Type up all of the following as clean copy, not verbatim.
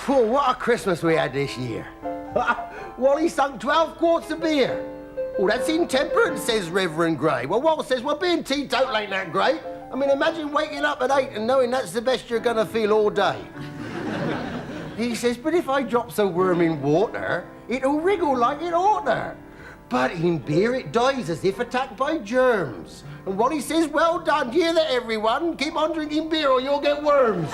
Phew, what a Christmas we had this year. Wally sunk 12 quarts of beer. Oh, that's intemperance, says Reverend Gray. Well, Walt says, well, being teetotal ain't that great. I mean, imagine waking up at 8 and knowing that's the best you're going to feel all day. He says, but if I drops a worm in water, it'll wriggle like it oughter. But in beer, it dies as if attacked by germs. And Wally says, well done, hear that, everyone? Keep on drinking beer or you'll get worms.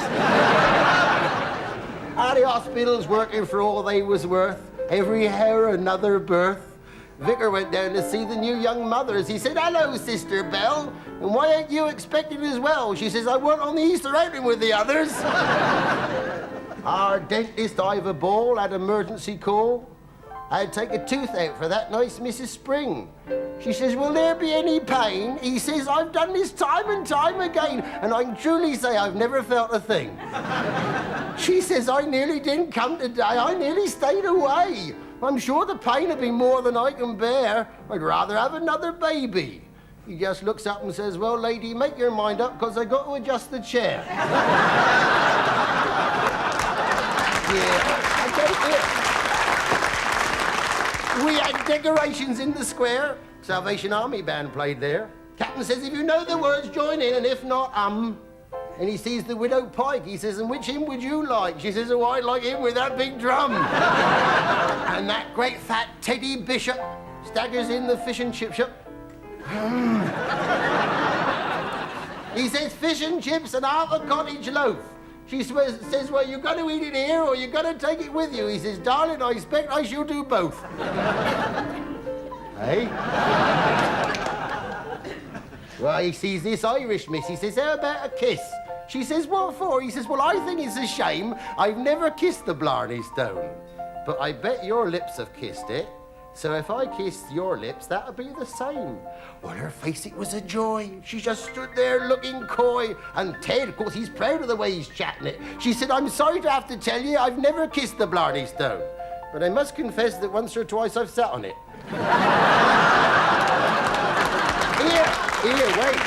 At the hospital's working for all they was worth. Every hour another birth. Vicar went down to see the new young mothers. He said, hello, Sister Bell. And why ain't you expecting as well? She says, I weren't on the Easter outing with the others. Our dentist, Ivor Ball, had emergency call. I'd take a tooth out for that nice Mrs. Spring. She says, will there be any pain? He says, I've done this time and time again, and I can truly say I've never felt a thing. She says, I nearly didn't come today. I nearly stayed away. I'm sure the pain would be more than I can bear. I'd rather have another baby. He just looks up and says, well, lady, make your mind up, because I got to adjust the chair. Yeah, I take it. We had decorations in the square. Salvation Army band played there. Captain says, if you know the words, join in, and if not, And he sees the Widow Pike. He says, and which hymn would you like? She says, oh, I'd like him with that big drum. And that great fat Teddy Bishop staggers in the fish and chip shop. He says, fish and chips and half a cottage loaf. She says, well, you got to eat it here or you got to take it with you. He says, darling, I expect I shall do both. Hey? Well, he sees this Irish miss. He says, how about a kiss? She says, what for? He says, well, I think it's a shame I've never kissed the Blarney Stone. But I bet your lips have kissed it. So if I kissed your lips, that'd be the same. Well, her face, it was a joy. She just stood there looking coy. And Ted, of course, he's proud of the way he's chatting it. She said, I'm sorry to have to tell you, I've never kissed the Blarney Stone. But I must confess that once or twice I've sat on it. Here, wait.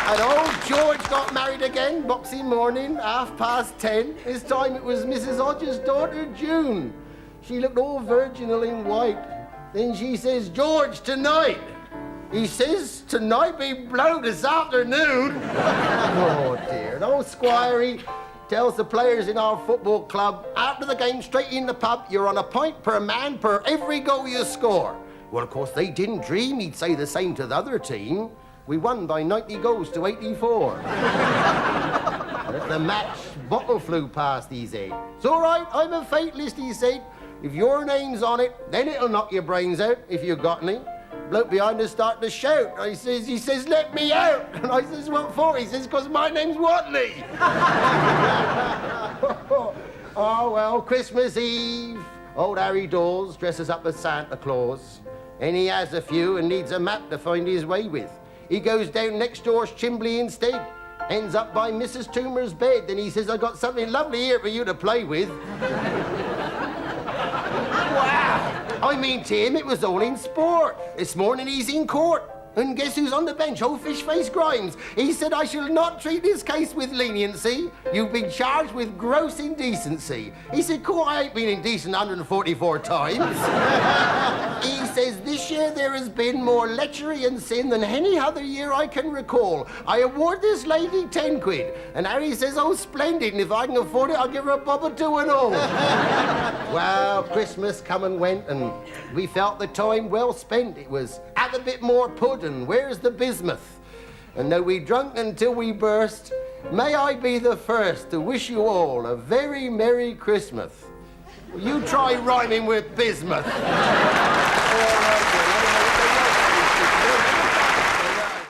And old George got married again, Boxing morning, 10:30. This time it was Mrs. Hodges' daughter, June. She looked all virginal in white. Then she says, George, tonight. He says, tonight be blown this afternoon. Oh, dear. And old Squirey tells the players in our football club, after the game, straight in the pub, you're on a pint per man per every goal you score. Well, of course, they didn't dream he'd say the same to the other team. We won by 90 goals to 84. At the match, bottle flew past, he said. It's all right, I'm a fatalist, he said. If your name's on it, then it'll knock your brains out, if you got any. Bloke behind us started to shout. He says, let me out. And I says, what for? He says, because my name's Watley. Oh, well, Christmas Eve. Old Harry Dawes dresses up as Santa Claus. And he has a few and needs a map to find his way with. He goes down next door's chimbley instead. Ends up by Mrs. Toomer's bed. Then he says, I got something lovely here for you to play with. Wow! I mean, Tim, it was all in sport. This morning he's in court. And guess who's on the bench? Old Fish-Face Grimes. He said, I shall not treat this case with leniency. You've been charged with gross indecency. He said, cool, I ain't been indecent 144 times. He says, this year there has been more lechery and sin than any other year I can recall. I award this lady 10 quid. And Harry says, oh, splendid, and if I can afford it, I'll give her a bob or two and all. Well, Christmas come and went, and we felt the time well spent. It was, have a bit more pudding, where's the bismuth? And though we drunk until we burst, may I be the first to wish you all a very Merry Christmas. You try rhyming with bismuth.